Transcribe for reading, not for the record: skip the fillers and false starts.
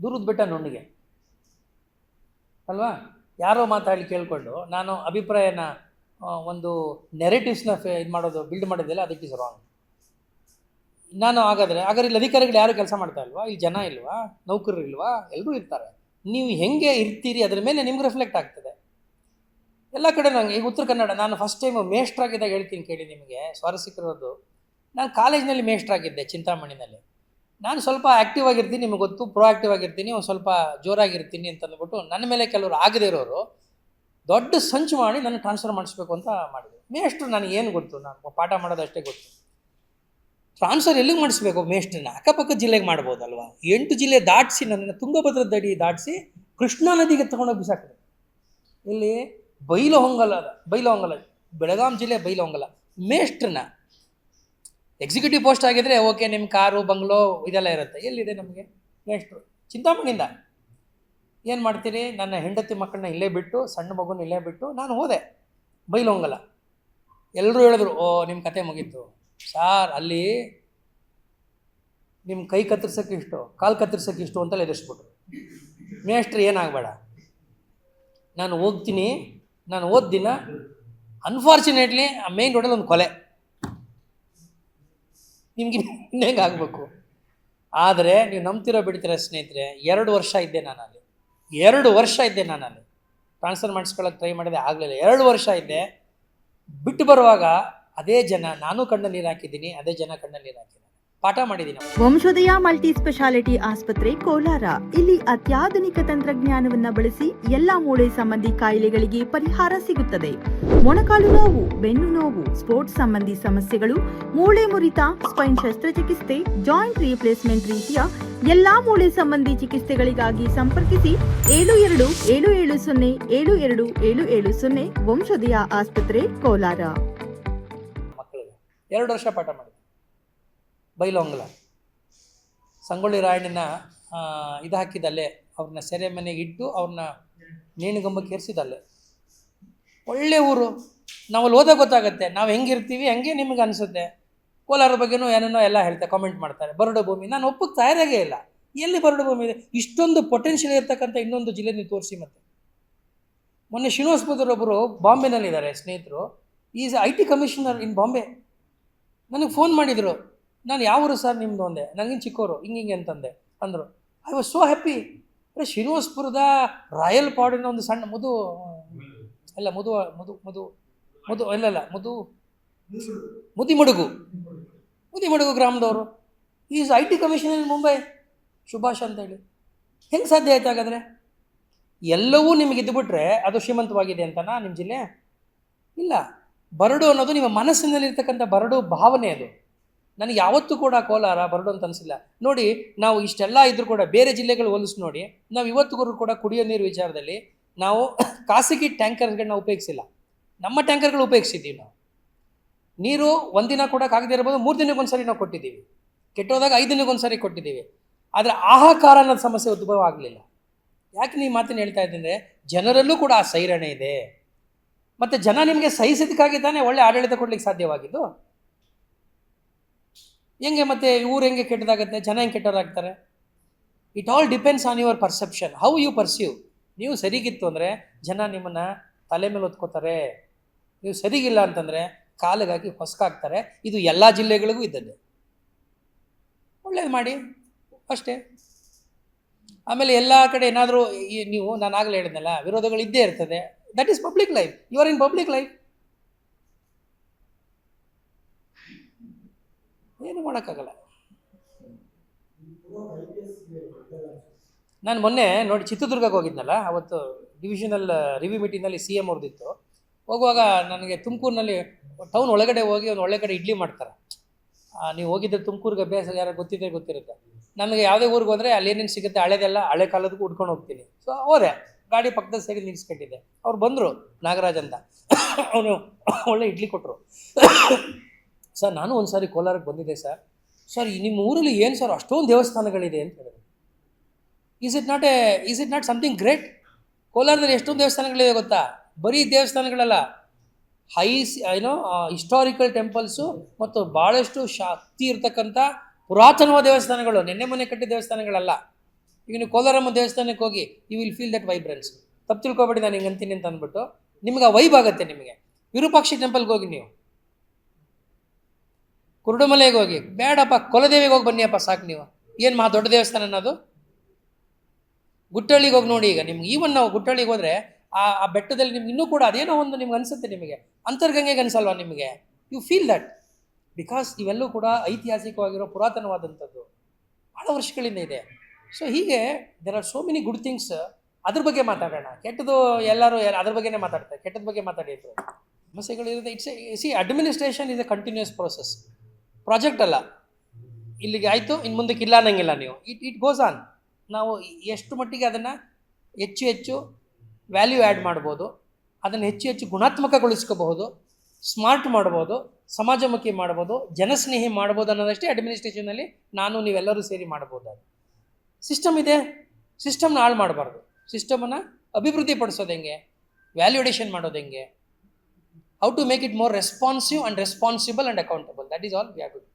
ದೂರದ ಬೆಟ್ಟ ನುಣ್ಣಿಗೆ ಅಲ್ವಾ? ಯಾರೋ ಮಾತಾಡಿ ಕೇಳಿಕೊಂಡು ನಾನು ಅಭಿಪ್ರಾಯನ ಒಂದು ನೆರೆಟಿವ್ಸ್ನ ಇದು ಮಾಡೋದು ಬಿಲ್ಡ್ ಮಾಡೋದಿಲ್ಲ, ಅದಕ್ಕೆ ಇಸ್ ರಾಂಗ್. ನಾನು ಹಾಗಾದರೆ ಇಲ್ಲಿ ಅಧಿಕಾರಿಗಳು ಯಾರು ಕೆಲಸ ಮಾಡ್ತಾ ಇಲ್ವಾ? ಇಲ್ಲಿ ಜನ ಇಲ್ವಾ? ನೌಕರರು ಇಲ್ವಾ? ಎಲ್ಲರೂ ಇರ್ತಾರೆ. ನೀವು ಹೆಂಗೆ ಇರ್ತೀರಿ ಅದ್ರ ಮೇಲೆ ನಿಮ್ಗೆ ರಿಫ್ಲೆಕ್ಟ್ ಆಗ್ತದೆ. ಎಲ್ಲ ಕಡೆ ನಂಗೆ ಈಗ ಉತ್ತರ ಕನ್ನಡ, ನಾನು ಫಸ್ಟ್ ಟೈಮ್ ಮೇಷ್ಟ್ರಾಗಿದ್ದಾಗ ಹೇಳ್ತೀನಿ ಕೇಳಿ ನಿಮಗೆ, ಸ್ವಾರಸ್ಯಕರದ್ದು. ನಾನು ಕಾಲೇಜ್ನಲ್ಲಿ ಮೇಷ್ಟ್ರಾಗಿದ್ದೆ ಚಿಂತಾಮಣಿನಲ್ಲಿ. ನಾನು ಸ್ವಲ್ಪ ಆ್ಯಕ್ಟಿವ್ ಆಗಿರ್ತೀನಿ, ನಿಮಗೆ ಗೊತ್ತು, ಪ್ರೊಆಕ್ಟಿವ್ ಆಗಿರ್ತೀನಿ, ಒಂದು ಸ್ವಲ್ಪ ಜೋರಾಗಿರ್ತೀನಿ ಅಂತ ಅಂದ್ಬಿಟ್ಟು ನನ್ನ ಮೇಲೆ ಕೆಲವರು ಆಗದೇ ಇರೋರು ದೊಡ್ಡ ಸಂಚು ಮಾಡಿ ನನ್ನ ಟ್ರಾನ್ಸ್ಫರ್ ಮಾಡಿಸ್ಬೇಕು ಅಂತ ಮಾಡಿದ್ರು. ಮೇಷ್ಟ್ರು ನನಗೆ ಏನು ಗೊತ್ತು, ನಾನು ಪಾಠ ಮಾಡೋದು ಅಷ್ಟೇ ಗೊತ್ತು. ಟ್ರಾನ್ಸ್ಫರ್ ಎಲ್ಲಿಗೆ ಮಾಡಿಸ್ಬೇಕು ಮೇಷ್ಟ್ರನ್ನ? ಅಕ್ಕಪಕ್ಕದ ಜಿಲ್ಲೆಗೆ ಮಾಡ್ಬೋದಲ್ವಾ? 8 ಜಿಲ್ಲೆ ದಾಟಿಸಿ ನನ್ನನ್ನು ತುಂಗಭದ್ರದ ದಡಿ ದಾಟಿಸಿ ಕೃಷ್ಣಾ ನದಿಗೆ ತಗೊಂಡೋಗಿ ಬಿಸಾಕಿದೆ. ಇಲ್ಲಿ ಬೈಲಹೊಂಗಲ, ಬೆಳಗಾಂ ಜಿಲ್ಲೆ ಬೈಲಹೊಂಗಲ. ಮೇಷ್ಟ್ರನ್ನ ಎಕ್ಸಿಕ್ಯೂಟಿವ್ ಪೋಸ್ಟ್ ಆಗಿದ್ರೆ ಓಕೆ, ನಿಮ್ಮ ಕಾರು ಬಂಗ್ಲೋ ಇದೆಲ್ಲ ಇರುತ್ತೆ. ಎಲ್ಲಿದೆ ನಮಗೆ ಮೇಷ್ಟ್ರು? ಚಿಂತಾಮಣಿಯಿಂದ ಏನು ಮಾಡ್ತೀರಿ? ನನ್ನ ಹೆಂಡತಿ ಮಕ್ಕಳನ್ನ ಇಲ್ಲೇ ಬಿಟ್ಟು, ಸಣ್ಣ ಮಗುನ ಇಲ್ಲೇ ಬಿಟ್ಟು ನಾನು ಹೋದೆ ಬೈಲಹೊಂಗಲ. ಎಲ್ಲರೂ ಹೇಳಿದ್ರು, ಓ ನಿಮ್ಮ ಕತೆ ಮುಗೀತು ಸಾರ್, ಅಲ್ಲಿ ನಿಮ್ಮ ಕೈ ಕತ್ತರಿಸೋಕ್ಕಿಷ್ಟು, ಕಾಲು ಕತ್ತರಿಸೋಕ್ಕಿಷ್ಟು ಅಂತಲೇ ಎದುರಿಸ್ಬಿಟ್ರು. ಮೇಷ್ಟ್ರು ಏನಾಗಬೇಡ, ನಾನು ಹೋಗ್ತೀನಿ. ನಾನು ಓದ್ ದಿನ ಅನ್ಫಾರ್ಚುನೇಟ್ಲಿ ಆ ಮೇನ್ ರೋಡಲ್ಲಿ ಒಂದು ಕೊಲೆ, ನಿಮ್ಗೆ ಹೆಂಗೆ ಆಗಬೇಕು? ಆದರೆ ನೀವು ನಂಬ್ತಿರೋ ಬಿಡ್ತೀರ ಸ್ನೇಹಿತರೆ, 2 ವರ್ಷ ಇದ್ದೆ ನಾನು ಅಲ್ಲಿ. 2 ವರ್ಷ ಇದ್ದೆ ನಾನು ಅಲ್ಲಿ. ಟ್ರಾನ್ಸ್ಫರ್ ಮಾಡಿಸ್ಕೊಳ್ಳೋಕೆ ಟ್ರೈ ಮಾಡಿದೆ, ಆಗಲಿಲ್ಲ. 2 ವರ್ಷ ಇದ್ದೆ. ಬಿಟ್ಟು ಬರುವಾಗ ಅದೇ ಜನ, ನಾನು ಕಣ್ಣಲ್ಲಿ ನೀರು ಹಾಕಿದ್ದೀನಿ, ಅದೇ ಜನ ಕಣ್ಣಲ್ಲಿ ನೀರು ಹಾಕಿದ್ದೀನಿ, ಪಾಠ ಮಾಡಿದ್ದೀನಿ. ವಂಶೋದಯ ಮಲ್ಟಿ ಸ್ಪೆಷಾಲಿಟಿ ಆಸ್ಪತ್ರೆ ಕೋಲಾರ. ಇಲ್ಲಿ ಅತ್ಯಾಧುನಿಕ ತಂತ್ರಜ್ಞಾನವನ್ನ ಬಳಸಿ ಎಲ್ಲಾ ಮೂಳೆ ಸಂಬಂಧಿ ಕಾಯಿಲೆಗಳಿಗೆ ಪರಿಹಾರ ಸಿಗುತ್ತದೆ. ಮೊಣಕಾಲು ನೋವು, ಬೆನ್ನು ನೋವು, ಸ್ಪೋರ್ಟ್ಸ್ ಸಂಬಂಧಿ ಸಮಸ್ಯೆಗಳು, ಮೂಳೆ ಮುರಿತ, ಸ್ಪೈನ್ ಶಸ್ತ್ರಚಿಕಿತ್ಸೆ, ಜಾಯಿಂಟ್ ರೀಪ್ಲೇಸ್ಮೆಂಟ್ ರೀತಿಯ ಎಲ್ಲಾ ಮೂಳೆ ಸಂಬಂಧಿ ಚಿಕಿತ್ಸೆಗಳಿಗಾಗಿ ಸಂಪರ್ಕಿಸಿ 7270727770 ವಂಶೋದಯ ಆಸ್ಪತ್ರೆ ಕೋಲಾರ. ಮಕ್ಕಳಿಗೆ 2 ವರ್ಷ ಪಾಠ ಮಾಡಿದೆ ಬೈಲಹೊಂಗಲ. ಸಂಗೊಳ್ಳಿ ರಾಯಣ್ಣನ ಇದು ಹಾಕಿದಲ್ಲೇ, ಅವ್ರನ್ನ ಸೆರೆ ಮನೆಗೆ ಇಟ್ಟು ಅವ್ರನ್ನ ನೇಣಿಗಂಬಕ್ಕೆ ಏರಿಸಿದಲ್ಲೇ. ಒಳ್ಳೆ ಊರು. ನಾವಲ್ಲಿ ಓದೋ ಗೊತ್ತಾಗುತ್ತೆ ನಾವು ಹೆಂಗಿರ್ತೀವಿ, ಹಂಗೆ ನಿಮಗೆ ಅನಿಸುತ್ತೆ. ಕೋಲಾರ ಬಗ್ಗೆನೂ ಏನೇನೋ ಎಲ್ಲ ಹೇಳ್ತಾರೆ, ಕಾಮೆಂಟ್ ಮಾಡ್ತಾರೆ. ಬರಡು ಭೂಮಿ, ನಾನು ಒಪ್ಪಕ್ಕೆ ತಯಾರಾಗೇ ಇಲ್ಲ. ಎಲ್ಲಿ ಬರಡು ಭೂಮಿ ಇದೆ? ಇಷ್ಟೊಂದು ಪೊಟೆನ್ಷಿಯಲ್ ಇರ್ತಕ್ಕಂಥ ಇನ್ನೊಂದು ಜಿಲ್ಲೆ ನೀವು ತೋರಿಸಿ. ಮತ್ತೆ ಮೊನ್ನೆ ಶ್ರೀನಿವಾಸ್ ಪುತ್ರೊಬ್ಬರು ಬಾಂಬೆನಲ್ಲಿದ್ದಾರೆ ಸ್ನೇಹಿತರು, ಈಸ್ IT ಕಮಿಷನರ್ ಇನ್ ಬಾಂಬೆ. ನನಗೆ ಫೋನ್ ಮಾಡಿದರು. ನಾನು ಯಾವ ಊರು ಸರ್ ನಿಮ್ಮದು ಅಂದೆ. ನನಗಿನ್ ಚಿಕ್ಕವರು, ಹಿಂಗೆ ಅಂತಂದೆ. ಅಂದರು, ಐ ವಾಸ್ ಸೋ ಹ್ಯಾಪಿ. ಶ್ರೀನಿವಾಸ್ಪುರದ ರಾಯಲ್ ಪಾಡಿನ ಒಂದು ಸಣ್ಣ ಮುದಿಮಡುಗು ಗ್ರಾಮದವರು. Is IT commissioner in Mumbai, Subhash ಅಂತೇಳಿ. ಹೆಂಗೆ ಸಾಧ್ಯ ಆಯ್ತು ಹಾಗಾದರೆ? ಎಲ್ಲವೂ ನಿಮಗೆ ಇದ್ದುಬಿಟ್ರೆ ಅದು ಶ್ರೀಮಂತವಾಗಿದೆ ಅಂತನಾ ನಿಮ್ಮ ಜಿಲ್ಲೆ? ಇಲ್ಲ. ಬರಡು ಅನ್ನೋದು ನಿಮ್ಮ ಮನಸ್ಸಿನಲ್ಲಿರ್ತಕ್ಕಂಥ ಬರಡು ಭಾವನೆ. ಅದು ನನಗೆ ಯಾವತ್ತೂ ಕೂಡ ಕೋಲಾರ ಬರಡು ಅಂತ ಅನಿಸಿಲ್ಲ. ನೋಡಿ, ನಾವು ಇಷ್ಟೆಲ್ಲ ಇದ್ರೂ ಕೂಡ ಬೇರೆ ಜಿಲ್ಲೆಗಳು ಹೋಲಿಸಿ ನೋಡಿ, ನಾವು ಇವತ್ತಿಗೂ ಕೂಡ ಕುಡಿಯೋ ನೀರು ವಿಚಾರದಲ್ಲಿ ನಾವು ಖಾಸಗಿ ಟ್ಯಾಂಕರ್ಗಳನ್ನ ಉಪಯೋಗಿಸಿಲ್ಲ. ನಮ್ಮ ಟ್ಯಾಂಕರ್ಗಳು ಉಪಯೋಗಿಸಿದ್ದೀವಿ. ನಾವು ನೀರು ಒಂದಿನ ಕೊಡೋಕ್ಕಾಗದೇ ಇರ್ಬೋದು, 3 ದಿನಕ್ಕೊಂದು ಸರಿ ನಾವು ಕೊಟ್ಟಿದ್ದೀವಿ. ಕೆಟ್ಟೋದಾಗ 5 ದಿನಕ್ಕೊಂದು ಸರಿ ಕೊಟ್ಟಿದ್ದೀವಿ. ಆದರೆ ಆಹಾಕಾರ ಅನ್ನೋದು ಸಮಸ್ಯೆ ಉದ್ಭವ ಆಗಲಿಲ್ಲ. ಯಾಕೆ ನೀವು ಮಾತನ್ನು ಹೇಳ್ತಾ ಇದ್ದೀನಿ? ಜನರಲ್ಲೂ ಕೂಡ ಆ ಸೈರಣೆ ಇದೆ. ಮತ್ತು ಜನ ನಿಮಗೆ ಸಹಿಸಿದಕ್ಕಾಗಿ ತಾನೇ ಒಳ್ಳೆ ಆಡಳಿತ ಕೊಡ್ಲಿಕ್ಕೆ ಸಾಧ್ಯವಾಗಿದ್ದು. ಹೆಂಗೆ ಮತ್ತೆ ಊರು ಹೆಂಗೆ ಕೆಟ್ಟದಾಗುತ್ತೆ, ಜನ ಹೆಂಗೆ ಕೆಟ್ಟವರಾಗ್ತಾರೆ? It all depends on your perception, how you perceive. ನೀವು ಸರಿಗಿತ್ತು ಅಂದರೆ ಜನ ನಿಮ್ಮನ್ನು ತಲೆ ಮೇಲೆ ಹೊತ್ಕೋತಾರೆ. ನೀವು ಸರಿಗಿಲ್ಲ ಅಂತಂದರೆ ಕಾಲಿಗಾಗಿ ಹೊಸ್ಕಾಗ್ತಾರೆ. ಇದು ಎಲ್ಲ ಜಿಲ್ಲೆಗಳಿಗೂ ಇದ್ದದ್ದೇ. ಒಳ್ಳೇದು ಮಾಡಿ ಅಷ್ಟೇ. ಆಮೇಲೆ ಎಲ್ಲ ಕಡೆ ಏನಾದರೂ ನೀವು, ನಾನು ಆಗಲೇ ಹೇಳಿದ್ನಲ್ಲ, ವಿರೋಧಗಳು ಇದ್ದೇ ಇರ್ತದೆ. That is public life. You are in public life. ಏನು ಮಾಡೋಕ್ಕಾಗಲ್ಲ. ನಾನು ಮೊನ್ನೆ ನೋಡಿ ಚಿತ್ರದುರ್ಗಕ್ಕೆ ಹೋಗಿದ್ನಲ್ಲ, ಅವತ್ತು ಡಿವಿಷನಲ್ ರಿವ್ಯೂ ಮೀಟಿಂಗ್ನಲ್ಲಿ CM ಅವ್ರದ್ದಿತ್ತು. ಹೋಗುವಾಗ ನನಗೆ ತುಮಕೂರಿನಲ್ಲಿ ಟೌನ್ ಒಳಗಡೆ ಹೋಗಿ ಒಂದು ಒಳ್ಳೆ ಕಡೆ ಇಡ್ಲಿ ಮಾಡ್ತಾರೆ. ನೀವು ಹೋಗಿದ್ದರೆ ತುಮಕೂರಿಗೆ ಅಭ್ಯಾಸ ಯಾರು ಗೊತ್ತಿರುತ್ತೆ. ನಮಗೆ ಯಾವುದೇ ಊರಿಗೆ ಹೋದರೆ ಅಲ್ಲಿ ಏನೇನು ಸಿಗುತ್ತೆ ಹಳೆದೆಲ್ಲ, ಹಳೆ ಕಾಲದಕ್ಕೂ ಉಡ್ಕೊಂಡು ಹೋಗ್ತೀನಿ. ಸೊ ಹೋದೆ, ಗಾಡಿ ಪಕ್ಕದ ಸೈಡಿಗೆ ನಿಲ್ಲಿಸ್ಕೊಂಡಿದ್ದೆ. ಅವ್ರು ಬಂದರು, ನಾಗರಾಜ್ ಅಂತ. ಅವನು ಒಳ್ಳೆ ಇಡ್ಲಿ ಕೊಟ್ಟರು. ಸರ್, ನಾನು ಒಂದು ಸಾರಿ ಕೋಲಾರಕ್ಕೆ ಬಂದಿದ್ದೆ ಸರ್. ಸರ್, ನಿಮ್ಮ ಊರಲ್ಲಿ ಏನು ಸರ್ ಅಷ್ಟೊಂದು ದೇವಸ್ಥಾನಗಳಿದೆ ಅಂತ ಹೇಳಿದ್ರು. Is it not something great? ಕೋಲಾರದಲ್ಲಿ ಎಷ್ಟೊಂದು ದೇವಸ್ಥಾನಗಳಿದೆ ಗೊತ್ತಾ? ಬರೀ ದೇವಸ್ಥಾನಗಳಲ್ಲ, ಹಿಸ್ಟಾರಿಕಲ್ ಟೆಂಪಲ್ಸು ಮತ್ತು ಭಾಳಷ್ಟು ಶಕ್ತಿ ಇರ್ತಕ್ಕಂಥ ಪುರಾತನವಾದ ದೇವಸ್ಥಾನಗಳು, ಮೊನ್ನೆ ಕಟ್ಟಿದ ದೇವಸ್ಥಾನಗಳಲ್ಲ. ಈಗ ನೀವು ಕೋಲಾರಮ್ಮ ದೇವಸ್ಥಾನಕ್ಕೆ ಹೋಗಿ you will feel that vibrance. ತಪ್ಪು ತಿಳ್ಕೊಬೇಡಿ ನಾನು ಹಿಂಗೆ ಅಂತೀನಿ ಅಂತ ಅಂದ್ಬಿಟ್ಟು, ನಿಮ್ಗೆ ಆ ವೈಬ್ ಆಗುತ್ತೆ. ನಿಮಗೆ ವಿರೂಪಾಕ್ಷಿ ಟೆಂಪಲ್ಗೆ ಹೋಗಿ, ನೀವು ಕುರುಡುಮಲೆಗೆ ಹೋಗಿ, ಬೇಡಪ್ಪ ಕೊಲದೇವಿಗೆ ಹೋಗಿ ಬನ್ನಿಯಪ್ಪ ಸಾಕು. ನೀವು ಏನು ಮಹಾ ದೊಡ್ಡ ದೇವಸ್ಥಾನ ಅನ್ನೋದು. ಗುಟ್ಟಳ್ಳಿಗೆ ಹೋಗಿ ನೋಡಿ. ಈಗ ನಿಮ್ಗೆ ಈವನ್ ನಾವು ಗುಟ್ಟಳ್ಳಿಗೆ ಹೋದರೆ ಆ ಬೆಟ್ಟದಲ್ಲಿ ನಿಮ್ಗೆ ಇನ್ನೂ ಕೂಡ ಅದೇನೋ ಒಂದು ನಿಮ್ಗೆ ಅನಿಸುತ್ತೆ. ನಿಮಗೆ ಅಂತರ್ಗಂಗೆಗೆ ಅನಿಸಲ್ವಾ ನಿಮಗೆ? ಯು ಫೀಲ್ ದಟ್ ಬಿಕಾಸ್ ಇವೆಲ್ಲೂ ಕೂಡ ಐತಿಹಾಸಿಕವಾಗಿರೋ ಪುರಾತನವಾದಂಥದ್ದು, ಭಾಳ ವರ್ಷಗಳಿಂದ ಇದೆ. ಸೊ ಹೀಗೆ there are so many good things. ಅದ್ರ ಬಗ್ಗೆ ಮಾತಾಡೋಣ. ಕೆಟ್ಟದ್ದು ಎಲ್ಲರೂ ಅದ್ರ ಬಗ್ಗೆನೇ ಮಾತಾಡ್ತಾರೆ, ಕೆಟ್ಟದ ಬಗ್ಗೆ ಮಾತಾಡಿದ್ರು. ಸಮಸ್ಯೆಗಳಿರುತ್ತೆ. Administration is a continuous process, project ಅಲ್ಲ. ಇಲ್ಲಿಗೆ ಆಯಿತು, ಇನ್ನು ಮುಂದಕ್ಕೆ ಇಲ್ಲ ಅನ್ನಂಗಿಲ್ಲ ನೀವು. It goes on. ನಾವು ಎಷ್ಟು ಮಟ್ಟಿಗೆ ಅದನ್ನು ಹೆಚ್ಚು ವ್ಯಾಲ್ಯೂ ಆ್ಯಡ್ ಮಾಡ್ಬೋದು, ಅದನ್ನು ಹೆಚ್ಚು ಗುಣಾತ್ಮಕಗೊಳಿಸ್ಕೋಬಹುದು, ಸ್ಮಾರ್ಟ್ ಮಾಡ್ಬೋದು, ಸಮಾಜಮುಖಿ ಮಾಡ್ಬೋದು, ಜನಸ್ನೇಹಿ ಮಾಡ್ಬೋದು ಅನ್ನೋದಷ್ಟೇ ಅಡ್ಮಿನಿಸ್ಟ್ರೇಷನಲ್ಲಿ ನಾನು ನೀವೆಲ್ಲರೂ ಸೇರಿ ಮಾಡ್ಬೋದು. ಅದು ಸಿಸ್ಟಮ್ ಇದೆ, ಸಿಸ್ಟಮ್ನ ಹಾಳು ಮಾಡಬಾರ್ದು. ಸಿಸ್ಟಮನ್ನು ಅಭಿವೃದ್ಧಿ ಪಡಿಸೋದು ಹೆಂಗೆ, ವ್ಯಾಲ್ಯೂ ಅಡಿಷನ್ ಮಾಡೋದು ಹೆಂಗೆ, how to make it more responsive and responsible and accountable. That is all we have to do.